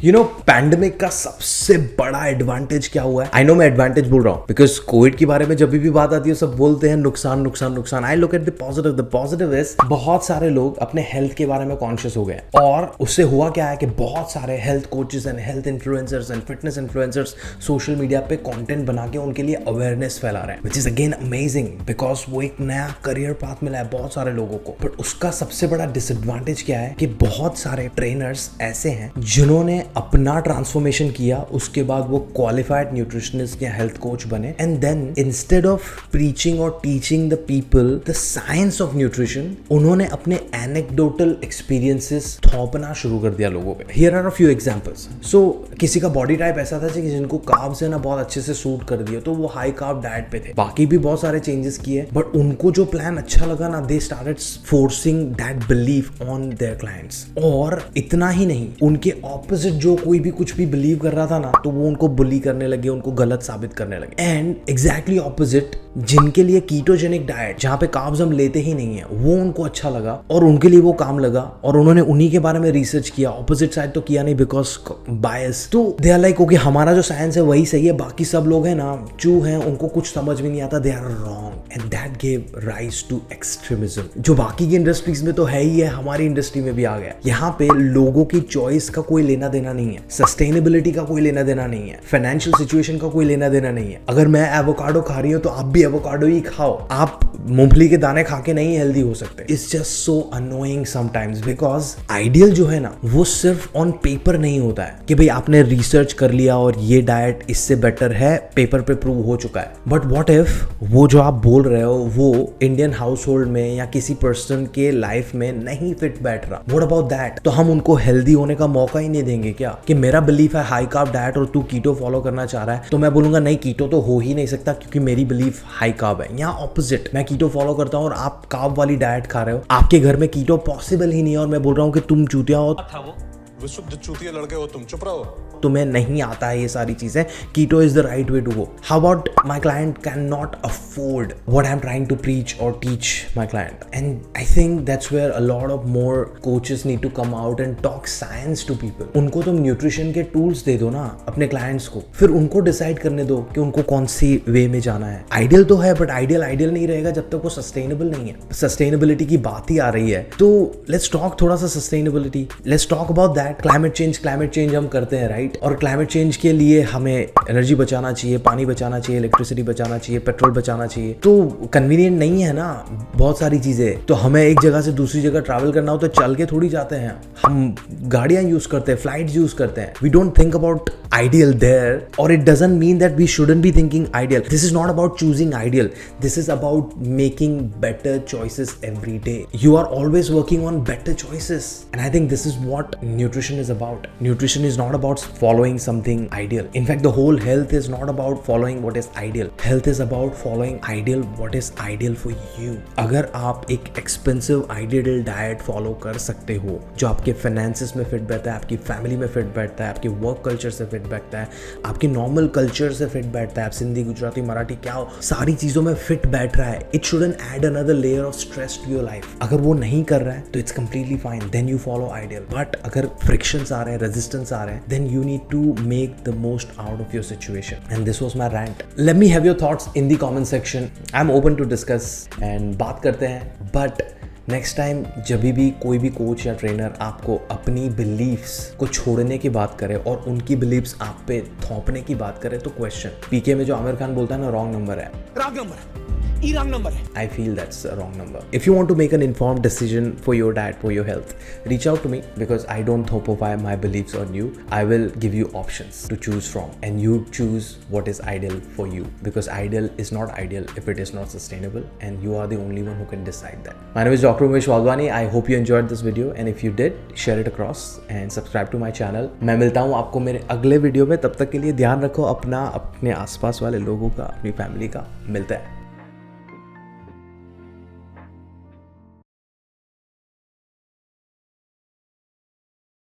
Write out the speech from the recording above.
Pandemic का सबसे बड़ा एडवांटेज क्या हुआ है? आई नो मैं एडवांटेज बोल रहा हूँ बिकॉज कोविड के बारे में जब भी बात आती है सब बोलते हैं नुकसान नुकसान नुकसान। I look at the positive is बहुत सारे लोग अपने हेल्थ के बारे में कॉन्शियस हो गए और उससे हुआ क्या है कि बहुत सारे health coaches and health influencers and fitness influencers social media पे कंटेंट बना के उनके लिए अवेयरनेस फैला रहे हैं, which is again amazing because वो एक नया करियर पाथ मिला है बहुत सारे लोगों को। बट उसका सबसे बड़ा डिसएडवांटेज क्या है कि बहुत सारे ट्रेनर्स ऐसे हैं जिन्होंने अपना ट्रांसफॉर्मेशन किया, उसके बाद वो क्वालिफाइड न्यूट्रिशनिस्ट या हेल्थ कोच बने and then instead of preaching और teaching the people the science of nutrition, उन्होंने अपने एनेक्डोटल एक्सपीरियंसेस थोपना शुरू कर दिया लोगों पे। Here are a few examples. So किसी का बॉडी टाइप ऐसा था कि जिनको कार्ब्स है ना बहुत अच्छे से सूट कर दिया, तो वो हाई कार्ब डाइट पे थे। बाकी भी बहुत सारे चेंजेस किए बट उनको जो प्लान अच्छा लगा ना, they started forcing that belief on their clients. और इतना ही नहीं, उनके ऑपोजिट जो कोई भी कुछ भी बिलीव कर रहा था ना, तो वो उनको बुली करने लगे, उनको गलत साबित करने लगे। एंड एग्जैक्टली ऑपोजिट, जिनके लिए कीटोजेनिक डाइट जहां पे कार्ब्स हम लेते ही नहीं है, वो उनको अच्छा लगा और उनके लिए वो काम लगा और उन्होंने उन्हीं के बारे में रिसर्च किया। ऑपोजिट साइड तो किया नहीं बिकॉज बायस, तो दे आर लाइक ओके हमारा जो साइंस है वही सही है, बाकी सब लोग हैं ना चू हैं, उनको कुछ समझ में नहीं आता, they are wrong and that gave rise to extremism, जो बाकी की इंडस्ट्रीज में तो है ही है, हमारी इंडस्ट्री में भी आ गया। यहाँ पे लोगों की चॉइस का कोई लेना देना नहीं है, सस्टेनेबिलिटी का कोई लेना देना नहीं है, फाइनेंशियल सिचुएशन का कोई लेना देना नहीं है। अगर मैं एवोकाडो खा रही हूँ तो आप भी एवोकाडो ही खाओ, आप मूंगफली के दाने खा के नहीं हेल्दी हो सकते। It's just so annoying sometimes because ideal जो है ना वो सिर्फ ऑन पेपर नहीं होता है कि भाई आपने रिसर्च कर लिया और ये डाइट इससे बेटर है, पेपर पे प्रूव हो चुका है। बट व्हाट इफ वो जो आप बोल रहे हो वो इंडियन हाउस होल्ड में या किसी पर्सन के लाइफ में नहीं फिट बैठ रहा? What about that? तो हम उनको हेल्दी होने का मौका ही नहीं देंगे क्या? कि मेरा बिलीफ है हाई कार्ब डाइट और तू कीटो फॉलो करना चाह रहा है, तो मैं बोलूंगा नहीं कीटो तो हो ही नहीं सकता क्योंकि मेरी बिलीफ हाई कार्ब है। यहाँ ऑपोजिट, मैं कीटो फॉलो करता हूँ और आप कार्ब वाली डाइट खा रहे हो, आपके घर में कीटो पॉसिबल ही नहीं है और मैं बोल रहा हूँ कि तुम चूतिया हो, विशुद्ध चूतिया लड़के हो, तुम चुप रहो, तुम्हें नहीं आता है ये सारी चीजें, keto is the right way to go. How about my client can not afford what I am trying to preach और teach my client, and I think that's where a lot of more coaches need to come out and talk science to people. उनको तुम nutrition के tools दे दो ना अपने clients को, फिर उनको डिसाइड करने दो कि उनको कौन सी वे में जाना है। आइडियल तो है बट आइडियल नहीं रहेगा जब तक वो सस्टेनेबल नहीं है। सस्टेनेबिलिटी की बात ही आ रही है तो लेट्स टॉक थोड़ा सा sustainability, let's talk about that. Climate change हम करते हैं राइट, और क्लाइमेट चेंज के लिए हमें एनर्जी बचाना चाहिए, पानी बचाना चाहिए, इलेक्ट्रिसिटी बचाना चाहिए, पेट्रोल बचाना चाहिए। तो कन्वीनियंट नहीं है ना बहुत सारी चीजें, तो हमें एक जगह से दूसरी जगह ट्रैवल करना हो तो चल के थोड़ी जाते हैं, हम गाड़ियां यूज करते हैं, फ्लाइट्स यूज करते हैं। We don't think about ideal there, or it doesn't mean that we shouldn't be thinking ideal. This is not about choosing ideal, this is about making better choices every day. You are always working on better choices, and I think this is what nutrition is about. Nutrition is not about following something ideal. In fact, the whole health is not about following what is ideal. Health is about following ideal, what is ideal for you. अगर आप एक expensive ideal diet follow कर सकते हो जो आपके finances में fit बैठता है, आपकी family में fit बैठता है, आपके work culture से fit बैठता है, आपके नॉर्मल कल्चर से फिट बैठता है, आप सिंधी गुजराती मराठी क्या हो सारी चीजों में फिट बैठ रहा है, it shouldn't add another layer of stress to your life. अगर वो नहीं कर रहा है तो it's completely fine, then you follow ideal. But अगर फ्रिक्शंस आ रहे हैं, रेजिस्टेंस आ रहे हैं, then you need to make the most out of your situation. And this was my rant. Let me have your thoughts in the comment section. I am open to discuss and बात करते हैं। But next time जब भी कोई भी coach या trainer आपको अपनी बिलीफ्स को छोड़ने की बात करे और उनकी बिलीफ्स आप पे थोपने की बात करे तो क्वेश्चन, पीके में जो आमिर खान बोलता है ना रॉन्ग नंबर है, wrong number है। I feel that's a wrong number. If you want to make an informed decision for your diet, for your health, reach out to me because I don't thopify my beliefs on you. I will give you options to choose from and you choose what is ideal for you because ideal is not ideal if it is not sustainable and you are the only one who can decide that. My name is Dr. Umesh Wadhwani. I hope you enjoyed this video and if you did, share it across and subscribe to my channel. मैं मिलता हूँ आपको मेरे अगले video में, तब तक के लिए ध्यान रखो अपना, अपने आसपास वाले लोगों का, अपनी फैमिली का। मिलते हैं।